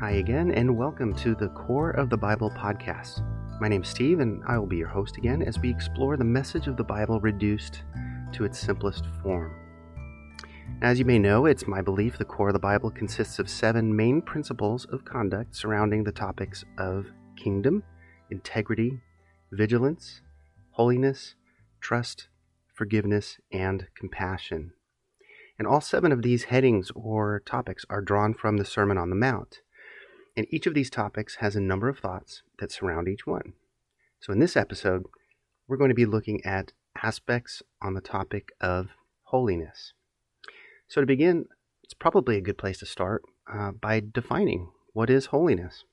Hi again, and welcome to the Core of the Bible podcast. My name is Steve, and I will be your host again as we explore the message of the Bible reduced to its simplest form. As you may know, it's my belief the core of the Bible consists of 7 main principles of conduct surrounding the topics of kingdom, integrity, vigilance, holiness, trust, forgiveness, and compassion. And all 7 of these headings or topics are drawn from the Sermon on the Mount. And each of these topics has a number of thoughts that surround each one. So in this episode, we're going to be looking at aspects on the topic of holiness. So to begin, it's probably a good place to start by defining what is holiness.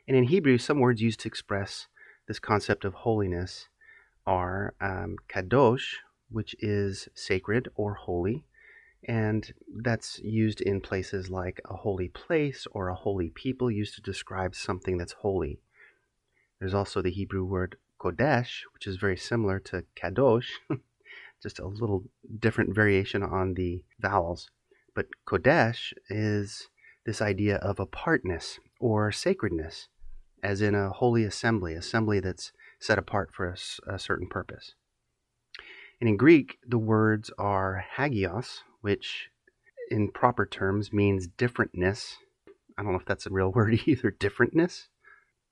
And in Hebrew, some words used to express this concept of holiness are kadosh, which is sacred or holy, and that's used in places like a holy place or a holy people, used to describe something that's holy. There's also the Hebrew word kodesh, which is very similar to kadosh, just a little different variation on the vowels. But kodesh is this idea of apartness or sacredness, as in a holy assembly that's set apart for a certain purpose. And in Greek, the words are hagios, which in proper terms means differentness. I don't know if that's a real word either, differentness.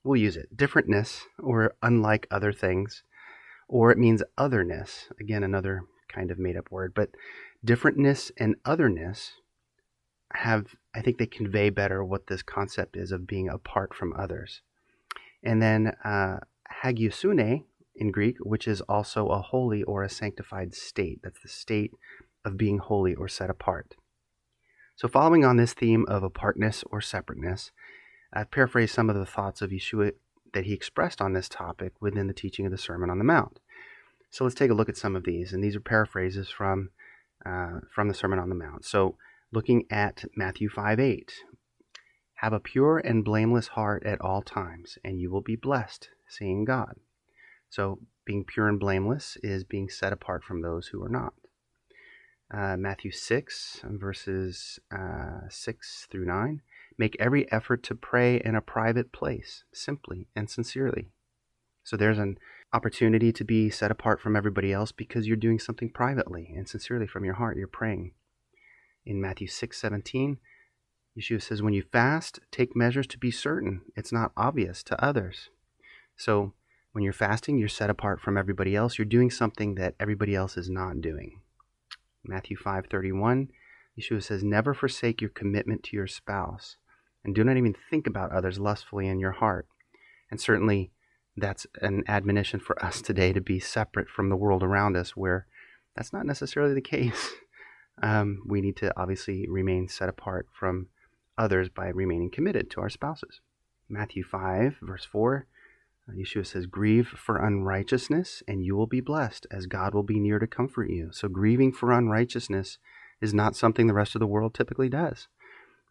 We'll use it. Differentness, or unlike other things, or it means otherness. Again, another kind of made-up word. But differentness and otherness I think they convey better what this concept is of being apart from others. And then hagiosune in Greek, which is also a holy or a sanctified state. That's the state of being holy or set apart. So following on this theme of apartness or separateness, I've paraphrased some of the thoughts of Yeshua that he expressed on this topic within the teaching of the Sermon on the Mount. So let's take a look at some of these, and these are paraphrases from the Sermon on the Mount. So looking at Matthew 5:8, have a pure and blameless heart at all times, and you will be blessed, seeing God. So being pure and blameless is being set apart from those who are not. Matthew 6, verses 6 through 9. Make every effort to pray in a private place, simply and sincerely. So there's an opportunity to be set apart from everybody else because you're doing something privately and sincerely from your heart. You're praying. In Matthew 6:17, Yeshua says, when you fast, take measures to be certain it's not obvious to others. So when you're fasting, you're set apart from everybody else. You're doing something that everybody else is not doing. Matthew 5:31, Yeshua says, never forsake your commitment to your spouse, and do not even think about others lustfully in your heart. And certainly that's an admonition for us today to be separate from the world around us, where that's not necessarily the case. We need to obviously remain set apart from others by remaining committed to our spouses. Matthew 5, verse 4, Yeshua says, grieve for unrighteousness, and you will be blessed, as God will be near to comfort you. So grieving for unrighteousness is not something the rest of the world typically does.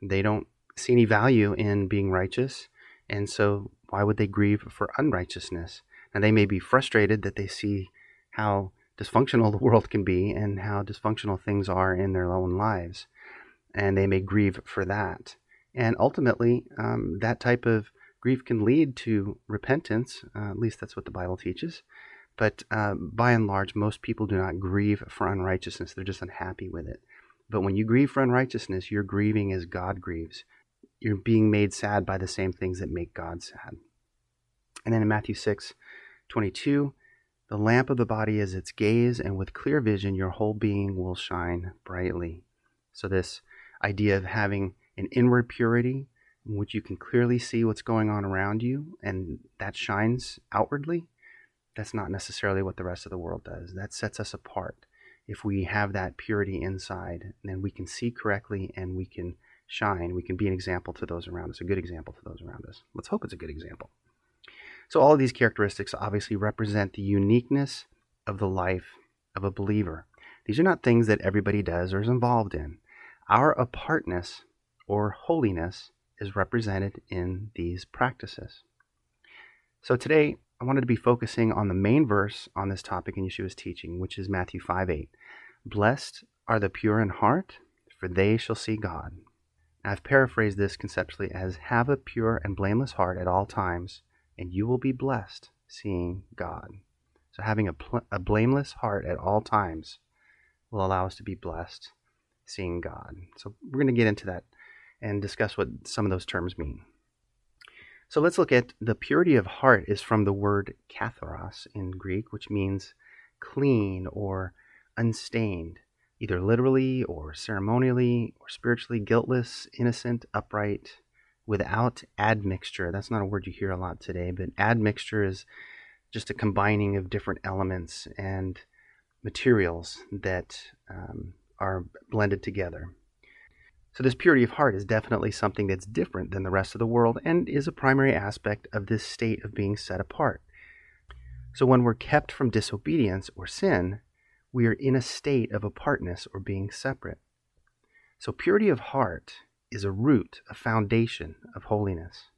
They don't see any value in being righteous, and so why would they grieve for unrighteousness? And they may be frustrated that they see how dysfunctional the world can be and how dysfunctional things are in their own lives, and they may grieve for that. And ultimately, that type of grief can lead to repentance, at least that's what the Bible teaches. But by and large, most people do not grieve for unrighteousness. They're just unhappy with it. But when you grieve for unrighteousness, you're grieving as God grieves. You're being made sad by the same things that make God sad. And then in Matthew 6:22, the lamp of the body is its gaze, and with clear vision your whole being will shine brightly. So this idea of having an inward purity in which you can clearly see what's going on around you, and that shines outwardly, that's not necessarily what the rest of the world does. That sets us apart. If we have that purity inside, then we can see correctly and we can shine. We can be an example to those around us, a good example to those around us. Let's hope it's a good example. So all of these characteristics obviously represent the uniqueness of the life of a believer. These are not things that everybody does or is involved in. Our apartness or holiness is represented in these practices. So today, I wanted to be focusing on the main verse on this topic in Yeshua's teaching, which is Matthew 5:8. Blessed are the pure in heart, for they shall see God. I've paraphrased this conceptually as have a pure and blameless heart at all times, and you will be blessed seeing God. So having a blameless heart at all times will allow us to be blessed seeing God. So we're going to get into that and discuss what some of those terms mean. So let's look at the purity of heart is from the word katharos in Greek, which means clean or unstained, either literally or ceremonially or spiritually, guiltless, innocent, upright, without admixture. That's not a word you hear a lot today, but admixture is just a combining of different elements and materials that are blended together. So this purity of heart is definitely something that's different than the rest of the world and is a primary aspect of this state of being set apart. So when we're kept from disobedience or sin, we are in a state of apartness or being separate. So purity of heart is a root, a foundation of holiness.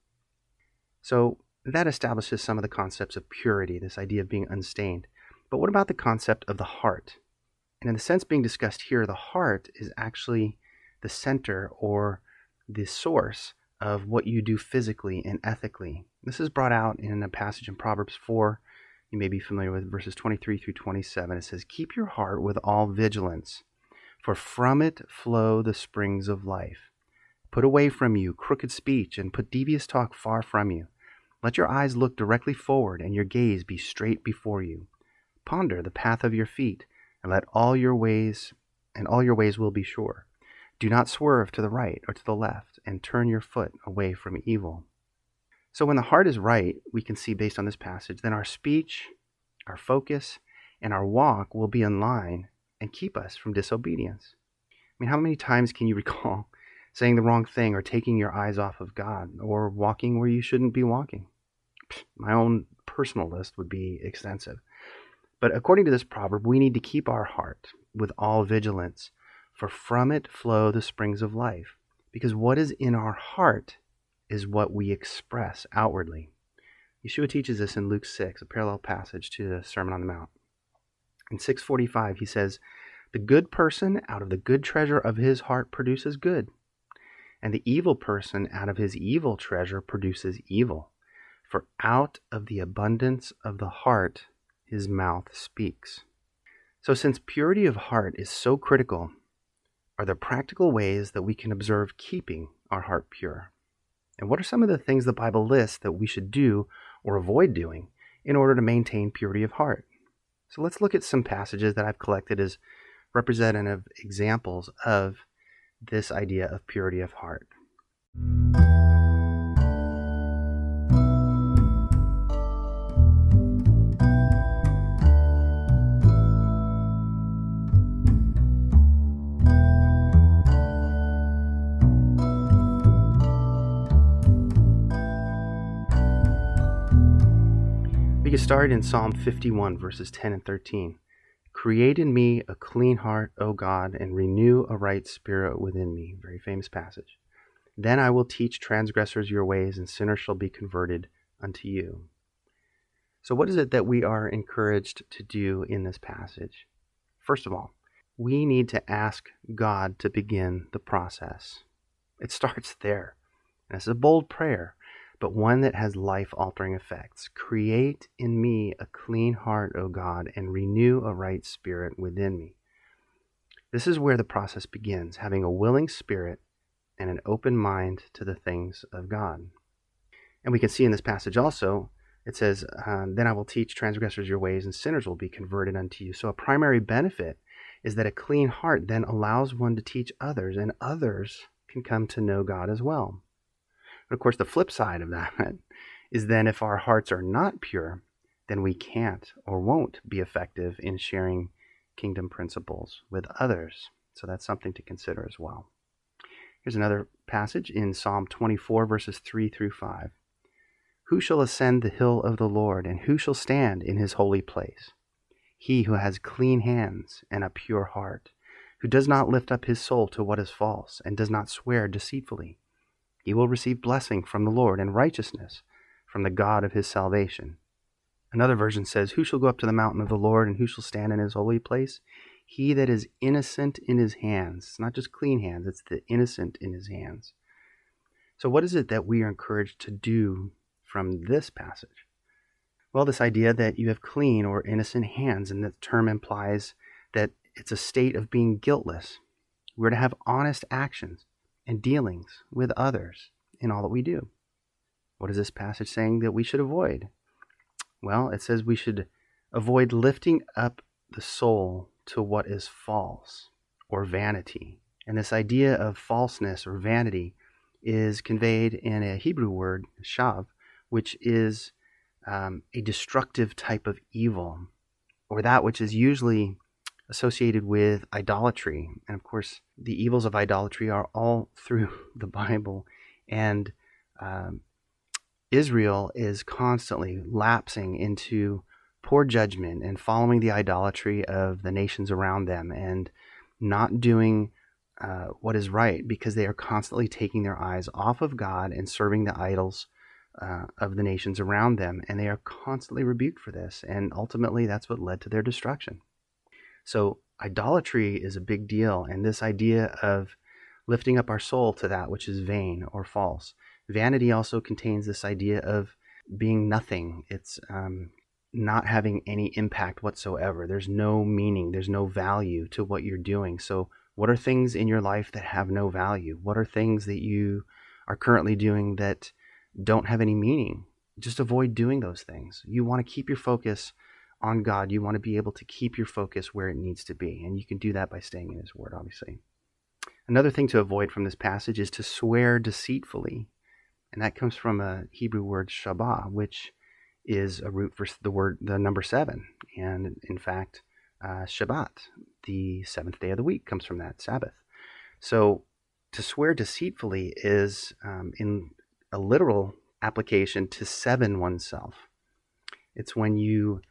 So that establishes some of the concepts of purity, this idea of being unstained. But what about the concept of the heart? And in the sense being discussed here, the heart is actually the center or the source of what you do physically and ethically. This is brought out in a passage in Proverbs 4. You may be familiar with verses 23 through 27. It says, "Keep your heart with all vigilance, for from it flow the springs of life. Put away from you crooked speech and put devious talk far from you. Let your eyes look directly forward and your gaze be straight before you. Ponder the path of your feet and let all your ways will be sure. Do not swerve to the right or to the left and turn your foot away from evil." So when the heart is right, we can see based on this passage, then our speech, our focus, and our walk will be in line and keep us from disobedience. I mean, how many times can you recall saying the wrong thing or taking your eyes off of God or walking where you shouldn't be walking? My own personal list would be extensive. But according to this proverb, we need to keep our heart with all vigilance, for from it flow the springs of life. Because what is in our heart is what we express outwardly. Yeshua teaches this in Luke 6, a parallel passage to the Sermon on the Mount. In 6:45, he says, "The good person out of the good treasure of his heart produces good, and the evil person out of his evil treasure produces evil. For out of the abundance of the heart, his mouth speaks." So since purity of heart is so critical, are there practical ways that we can observe keeping our heart pure? And what are some of the things the Bible lists that we should do or avoid doing in order to maintain purity of heart? So let's look at some passages that I've collected as representative examples of this idea of purity of heart. We can start in Psalm 51, verses 10 and 13. "Create in me a clean heart, O God, and renew a right spirit within me." Very famous passage. "Then I will teach transgressors your ways, and sinners shall be converted unto you." So what is it that we are encouraged to do in this passage? First of all, we need to ask God to begin the process. It starts there. And it's a bold prayer, but one that has life-altering effects. "Create in me a clean heart, O God, and renew a right spirit within me." This is where the process begins, having a willing spirit and an open mind to the things of God. And we can see in this passage also, it says, "Then I will teach transgressors your ways, and sinners will be converted unto you." So a primary benefit is that a clean heart then allows one to teach others, and others can come to know God as well. But of course, the flip side of that is then if our hearts are not pure, then we can't or won't be effective in sharing kingdom principles with others. So that's something to consider as well. Here's another passage in Psalm 24, verses 3 through 5. "Who shall ascend the hill of the Lord, and who shall stand in his holy place? He who has clean hands and a pure heart, who does not lift up his soul to what is false, and does not swear deceitfully. He will receive blessing from the Lord and righteousness from the God of his salvation." Another version says, "Who shall go up to the mountain of the Lord, and who shall stand in his holy place? He that is innocent in his hands. It's not just clean hands, it's the innocent in his hands. So what is it that we are encouraged to do from this passage? Well, this idea that you have clean or innocent hands, and the term implies that it's a state of being guiltless. We're to have honest actions and dealings with others in all that we do. What is this passage saying that we should avoid? Well, it says we should avoid lifting up the soul to what is false or vanity. And this idea of falseness or vanity is conveyed in a Hebrew word, shav, which is a destructive type of evil, or that which is usually associated with idolatry. And of course, the evils of idolatry are all through the Bible, and Israel is constantly lapsing into poor judgment and following the idolatry of the nations around them and not doing what is right, because they are constantly taking their eyes off of God and serving the idols of the nations around them. And they are constantly rebuked for this. And ultimately, that's what led to their destruction. So idolatry is a big deal. And this idea of lifting up our soul to that which is vain or false. Vanity also contains this idea of being nothing. It's not having any impact whatsoever. There's no meaning. There's no value to what you're doing. So what are things in your life that have no value? What are things that you are currently doing that don't have any meaning? Just avoid doing those things. You want to keep your focus on God. You want to be able to keep your focus where it needs to be. And you can do that by staying in His Word, obviously. Another thing to avoid from this passage is to swear deceitfully. And that comes from a Hebrew word, shabbat, which is a root for the number 7. And in fact, Shabbat, the 7th day of the week, comes from that, Sabbath. So to swear deceitfully is, in a literal application, to seven oneself. It's when you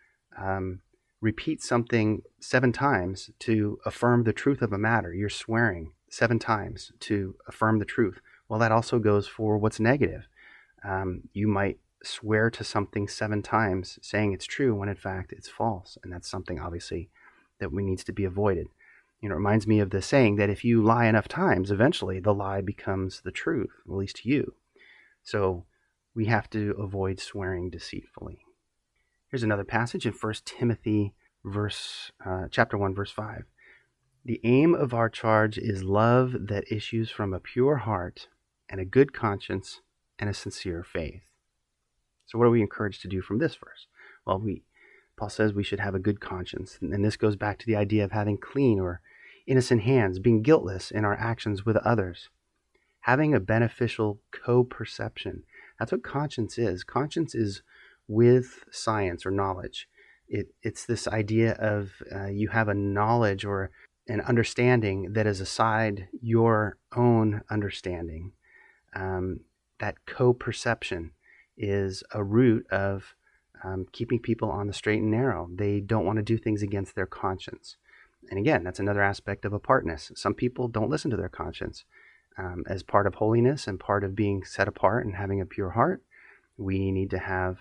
repeat something 7 times to affirm the truth of a matter. You're swearing 7 times to affirm the truth. Well, that also goes for what's negative. You might swear to something 7 times saying it's true when in fact it's false. And that's something obviously that needs to be avoided. It reminds me of the saying that if you lie enough times, eventually the lie becomes the truth, at least to you. So we have to avoid swearing deceitfully. Here's another passage in 1 Timothy chapter 1, verse 5. The aim of our charge is love that issues from a pure heart and a good conscience and a sincere faith. So what are we encouraged to do from this verse? Well, Paul says we should have a good conscience. And this goes back to the idea of having clean or innocent hands, being guiltless in our actions with others. Having a beneficial co-perception. That's what conscience is. Conscience is with science or knowledge. It's this idea of you have a knowledge or an understanding that is aside your own understanding. That co-perception is a root of keeping people on the straight and narrow. They don't want to do things against their conscience. And again, that's another aspect of apartness. Some people don't listen to their conscience. As part of holiness and part of being set apart and having a pure heart, we need to have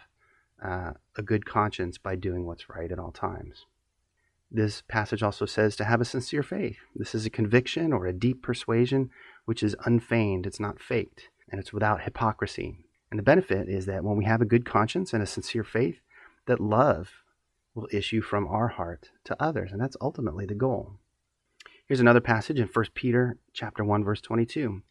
a good conscience by doing what's right at all times. This passage also says to have a sincere faith. This is a conviction or a deep persuasion which is unfeigned. It's not faked, and it's without hypocrisy. And the benefit is that when we have a good conscience and a sincere faith, that love will issue from our heart to others, and that's ultimately the goal. Here's another passage in 1 Peter chapter 1, verse 22.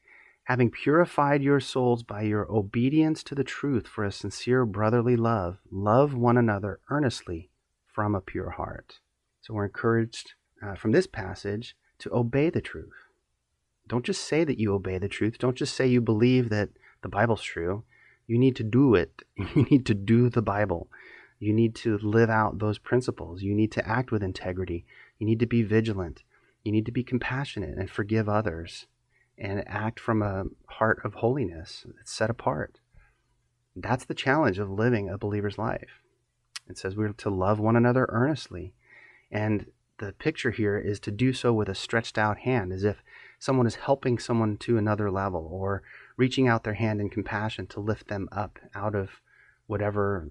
Having purified your souls by your obedience to the truth for a sincere brotherly love, love one another earnestly from a pure heart. So we're encouraged from this passage to obey the truth. Don't just say that you obey the truth. Don't just say you believe that the Bible's true. You need to do it. You need to do the Bible. You need to live out those principles. You need to act with integrity. You need to be vigilant. You need to be compassionate and forgive others and act from a heart of holiness that's set apart. That's the challenge of living a believer's life. It says we're to love one another earnestly. And the picture here is to do so with a stretched out hand, as if someone is helping someone to another level or reaching out their hand in compassion to lift them up out of whatever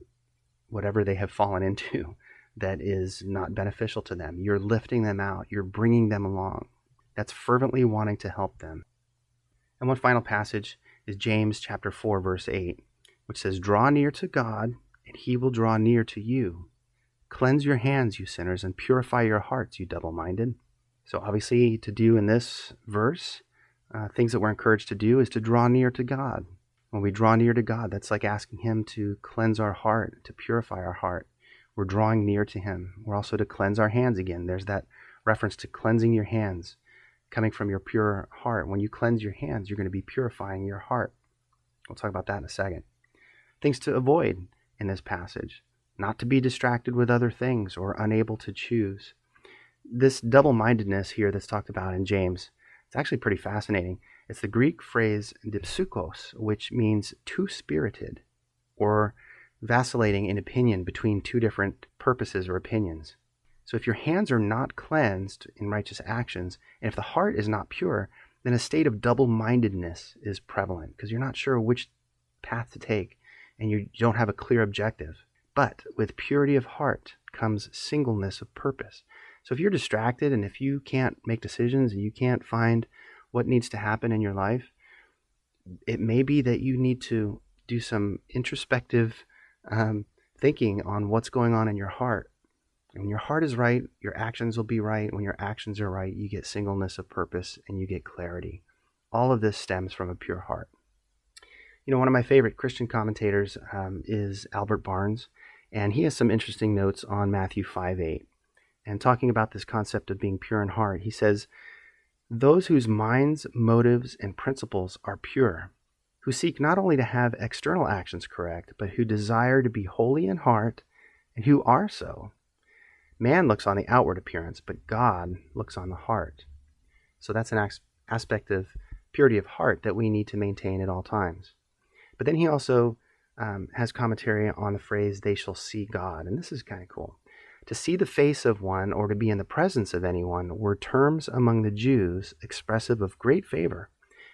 they have fallen into. that is not beneficial to them. You're lifting them out. You're bringing them along. That's fervently wanting to help them. And one final passage is James chapter 4, verse 8, which says, "Draw near to God, and he will draw near to you. Cleanse your hands, you sinners, and purify your hearts, you double-minded." So obviously to do in this verse, things that we're encouraged to do is to draw near to God. When we draw near to God, that's like asking him to cleanse our heart, to purify our heart. We're drawing near to him. We're also to cleanse our hands again. There's that reference to cleansing your hands, coming from your pure heart. When you cleanse your hands, you're going to be purifying your heart. We'll talk about that in a second. Things to avoid in this passage: not to be distracted with other things or unable to choose. This double-mindedness here that's talked about in James, it's actually pretty fascinating. It's the Greek phrase dipsukos, which means two-spirited, or vacillating in opinion between two different purposes or opinions. So if your hands are not cleansed in righteous actions, and if the heart is not pure, then a state of double-mindedness is prevalent, because you're not sure which path to take, and you don't have a clear objective. But with purity of heart comes singleness of purpose. So if you're distracted, and if you can't make decisions, and you can't find what needs to happen in your life, it may be that you need to do some introspective thinking on what's going on in your heart. And when your heart is right, your actions will be right. When your actions are right, you get singleness of purpose and you get clarity. All of this stems from a pure heart. You know, one of my favorite Christian commentators is Albert Barnes, and he has some interesting notes on Matthew 5:8. And talking about this concept of being pure in heart, he says, "Those whose minds, motives, and principles are pure, who seek not only to have external actions correct, but who desire to be holy in heart, and who are so. Man looks on the outward appearance, but God looks on the heart." So that's an aspect of purity of heart that we need to maintain at all times. But then he also has commentary on the phrase, "they shall see God." And this is kind of cool. To see the face of one or to be in the presence of anyone were terms among the Jews expressive of great favor.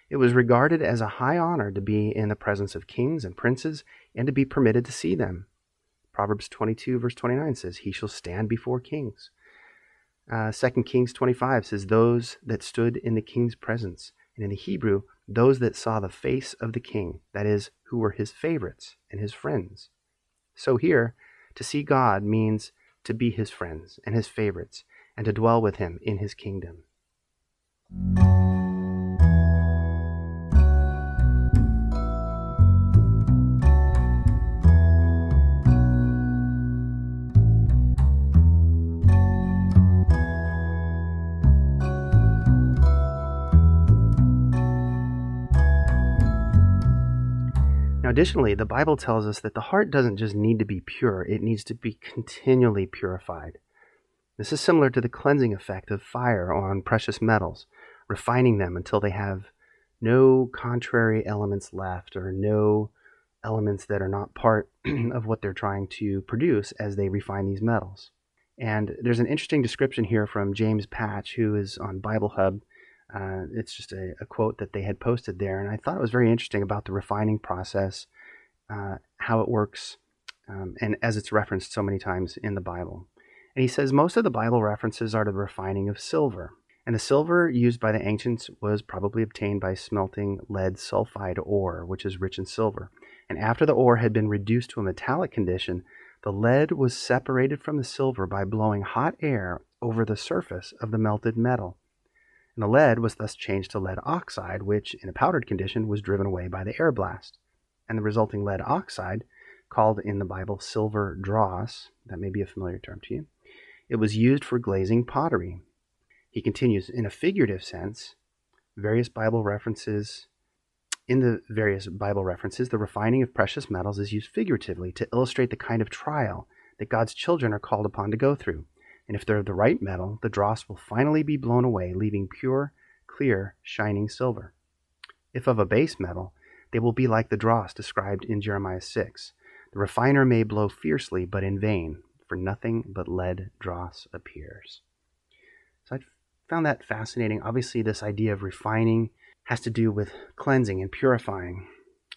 It was regarded as a high honor to be in the presence of kings and princes and to be permitted to see them. Proverbs 22 verse 29 says, "He shall stand before kings." 2 Kings 25 says, "Those that stood in the king's presence." And in the Hebrew, those that saw the face of the king, that is, who were his favorites and his friends. So here, to see God means to be his friends and his favorites, and to dwell with him in his kingdom. Now, additionally, the Bible tells us that the heart doesn't just need to be pure, it needs to be continually purified. This is similar to the cleansing effect of fire on precious metals, refining them until they have no contrary elements left, or no elements that are not part of what they're trying to produce as they refine these metals. And there's an interesting description here from James Patch, who is on Bible Hub. It's just a quote that they had posted there, and I thought it was very interesting about the refining process, how it works, and as it's referenced so many times in the Bible. And he says most of the Bible references are to the refining of silver. And the silver used by the ancients was probably obtained by smelting lead sulfide ore, which is rich in silver. And after the ore had been reduced to a metallic condition, the lead was separated from the silver by blowing hot air over the surface of the melted metal. And the lead was thus changed to lead oxide, which, in a powdered condition, was driven away by the air blast. And the resulting lead oxide, called in the Bible silver dross, that may be a familiar term to you, it was used for glazing pottery. He continues, in a figurative sense, in the various Bible references, the refining of precious metals is used figuratively to illustrate the kind of trial that God's children are called upon to go through. And if they're of the right metal, the dross will finally be blown away, leaving pure, clear, shining silver. If of a base metal, they will be like the dross described in Jeremiah 6. The refiner may blow fiercely, but in vain, for nothing but lead dross appears. So I found that fascinating. Obviously, this idea of refining has to do with cleansing and purifying.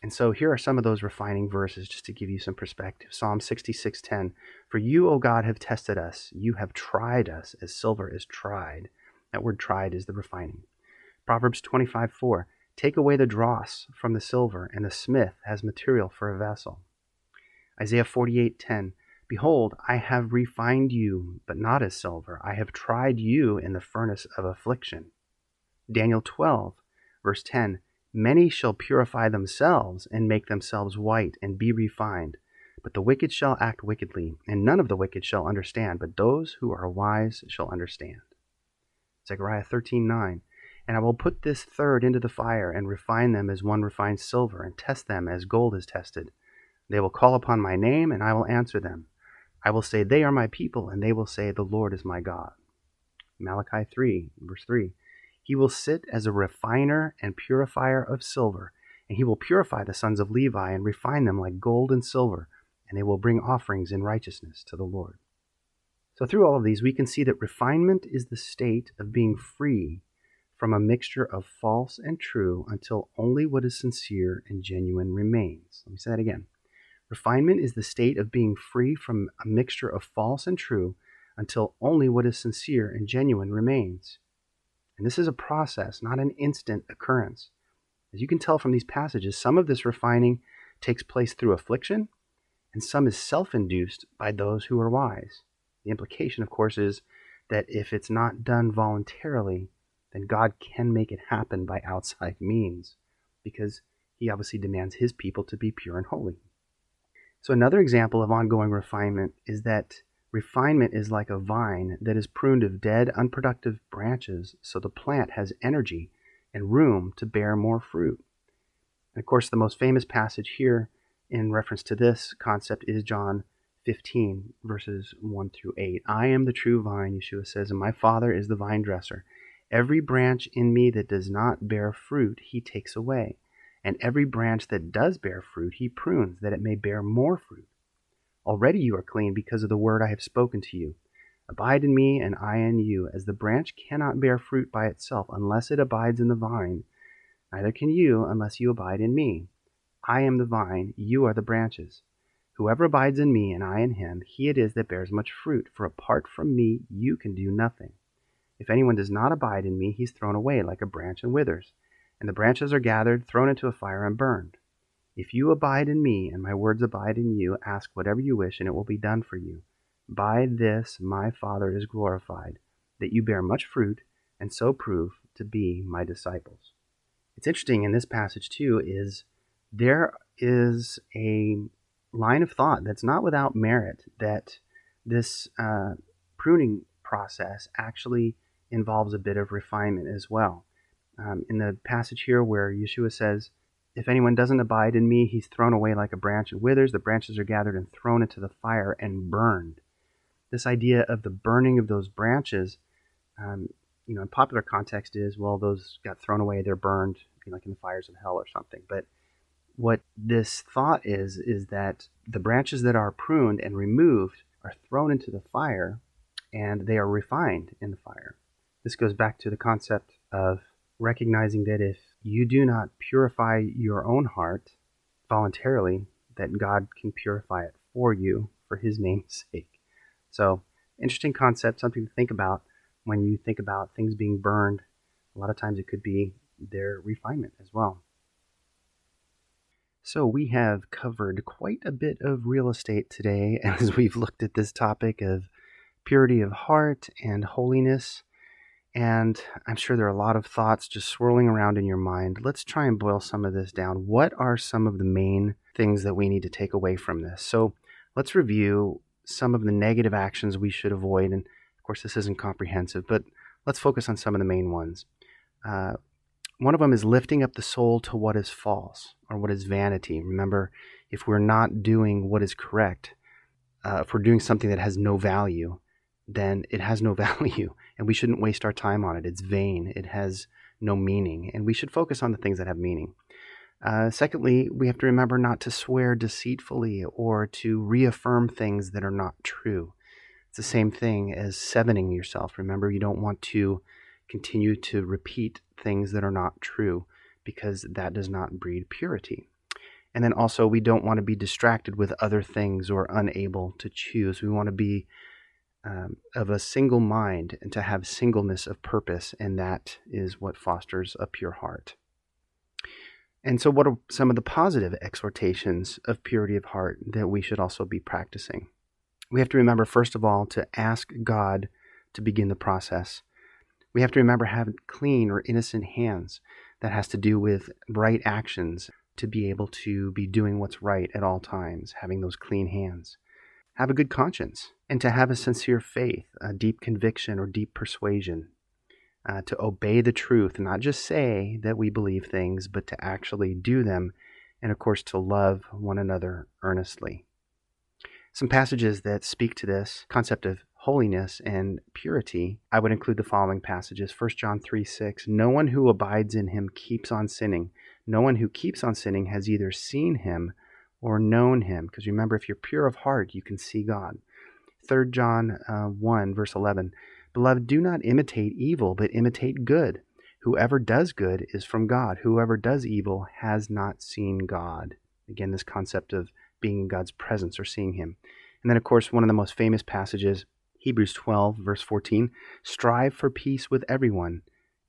And so here are some of those refining verses just to give you some perspective. Psalm 66:10, "For you, O God, have tested us. You have tried us as silver is tried." That word tried is the refining. Proverbs 25:4, "Take away the dross from the silver, and the smith has material for a vessel." Isaiah 48:10, "Behold, I have refined you, but not as silver. I have tried you in the furnace of affliction." Daniel 12, verse 10, "Many shall purify themselves and make themselves white and be refined. But the wicked shall act wickedly, and none of the wicked shall understand, but those who are wise shall understand." Zechariah 13:9, "And I will put this third into the fire and refine them as one refines silver and test them as gold is tested. They will call upon my name and I will answer them. I will say they are my people and they will say the Lord is my God." Malachi 3, verse 3, "He will sit as a refiner and purifier of silver, and he will purify the sons of Levi and refine them like gold and silver, and they will bring offerings in righteousness to the Lord." So through all of these, we can see that refinement is the state of being free from a mixture of false and true until only what is sincere and genuine remains. Let me say that again. Refinement is the state of being free from a mixture of false and true until only what is sincere and genuine remains. And this is a process, not an instant occurrence. As you can tell from these passages, some of this refining takes place through affliction, and some is self-induced by those who are wise. The implication, of course, is that if it's not done voluntarily, then God can make it happen by outside means, because he obviously demands his people to be pure and holy. So another example of ongoing refinement is that refinement is like a vine that is pruned of dead, unproductive branches so the plant has energy and room to bear more fruit. And of course, the most famous passage here in reference to this concept is John 15, verses 1 through 8. "I am the true vine," Yeshua says, "and my Father is the vine dresser. Every branch in me that does not bear fruit, he takes away. And every branch that does bear fruit, he prunes, that it may bear more fruit. Already you are clean because of the word I have spoken to you. Abide in me, and I in you. As the branch cannot bear fruit by itself unless it abides in the vine, neither can you unless you abide in me. I am the vine, you are the branches. Whoever abides in me, and I in him, he it is that bears much fruit, for apart from me you can do nothing. If anyone does not abide in me, he is thrown away like a branch and withers, and the branches are gathered, thrown into a fire, and burned. If you abide in me, and my words abide in you, ask whatever you wish, and it will be done for you. By this my Father is glorified, that you bear much fruit, and so prove to be my disciples." It's interesting in this passage, too, is there is a line of thought that's not without merit, that this pruning process actually involves a bit of refinement as well. In the passage here where Yeshua says, "If anyone doesn't abide in me, he's thrown away like a branch and withers. The branches are gathered and thrown into the fire and burned." This idea of the burning of those branches, in popular context is, well, those got thrown away, they're burned, like in the fires of hell or something. But what this thought is that the branches that are pruned and removed are thrown into the fire, and they are refined in the fire. This goes back to the concept of recognizing that if you do not purify your own heart voluntarily, that God can purify it for you for his name's sake. So, interesting concept, something to think about when you think about things being burned. A lot of times it could be their refinement as well. So we have covered quite a bit of real estate today as we've looked at this topic of purity of heart and holiness. And I'm sure there are a lot of thoughts just swirling around in your mind. Let's try and boil some of this down. What are some of the main things that we need to take away from this? So let's review some of the negative actions we should avoid. And of course, this isn't comprehensive, but let's focus on some of the main ones. One of them is lifting up the soul to what is false or what is vanity. Remember, if we're not doing what is correct, if we're doing something that has no value, then it has no value, and we shouldn't waste our time on it. It's vain. It has no meaning, and we should focus on the things that have meaning. Secondly, we have to remember not to swear deceitfully or to reaffirm things that are not true. It's the same thing as sevening yourself. Remember, you don't want to continue to repeat things that are not true, because that does not breed purity. And then also, we don't want to be distracted with other things or unable to choose. We want to be of a single mind and to have singleness of purpose, and that is what fosters a pure heart. And so what are some of the positive exhortations of purity of heart that we should also be practicing? We have to remember, first of all, to ask God to begin the process. We have to remember having clean or innocent hands. That has to do with right actions, to be able to be doing what's right at all times, having those clean hands. Have a good conscience, and to have a sincere faith, a deep conviction or deep persuasion, to obey the truth, not just say that we believe things, but to actually do them, and of course to love one another earnestly. Some passages that speak to this concept of holiness and purity, I would include the following passages. 1 John 3:6, no one who abides in him keeps on sinning. No one who keeps on sinning has either seen him or known him. Because remember, if you're pure of heart, you can see God. 3 John 1, verse 11, beloved, do not imitate evil, but imitate good. Whoever does good is from God. Whoever does evil has not seen God. Again, this concept of being in God's presence or seeing him. And then, of course, one of the most famous passages, Hebrews 12, verse 14, strive for peace with everyone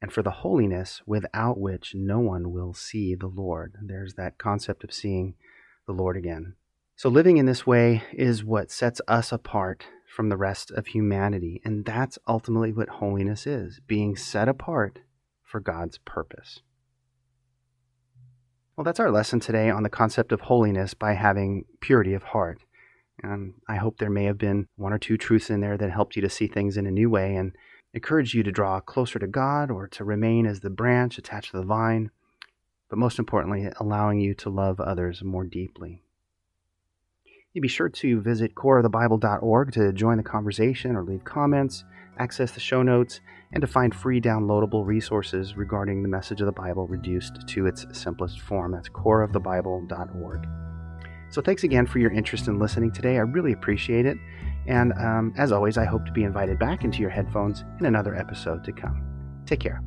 and for the holiness without which no one will see the Lord. There's that concept of seeing the Lord again. So living in this way is what sets us apart from the rest of humanity. And that's ultimately what holiness is, being set apart for God's purpose. Well, that's our lesson today on the concept of holiness by having purity of heart. I hope there may have been one or two truths in there that helped you to see things in a new way and encourage you to draw closer to God or to remain as the branch attached to the vine, but most importantly, allowing you to love others more deeply. You be sure to visit coreofthebible.org to join the conversation or leave comments, access the show notes, and to find free downloadable resources regarding the message of the Bible reduced to its simplest form. That's coreofthebible.org. So thanks again for your interest in listening today. I really appreciate it. And as always, I hope to be invited back into your headphones in another episode to come. Take care.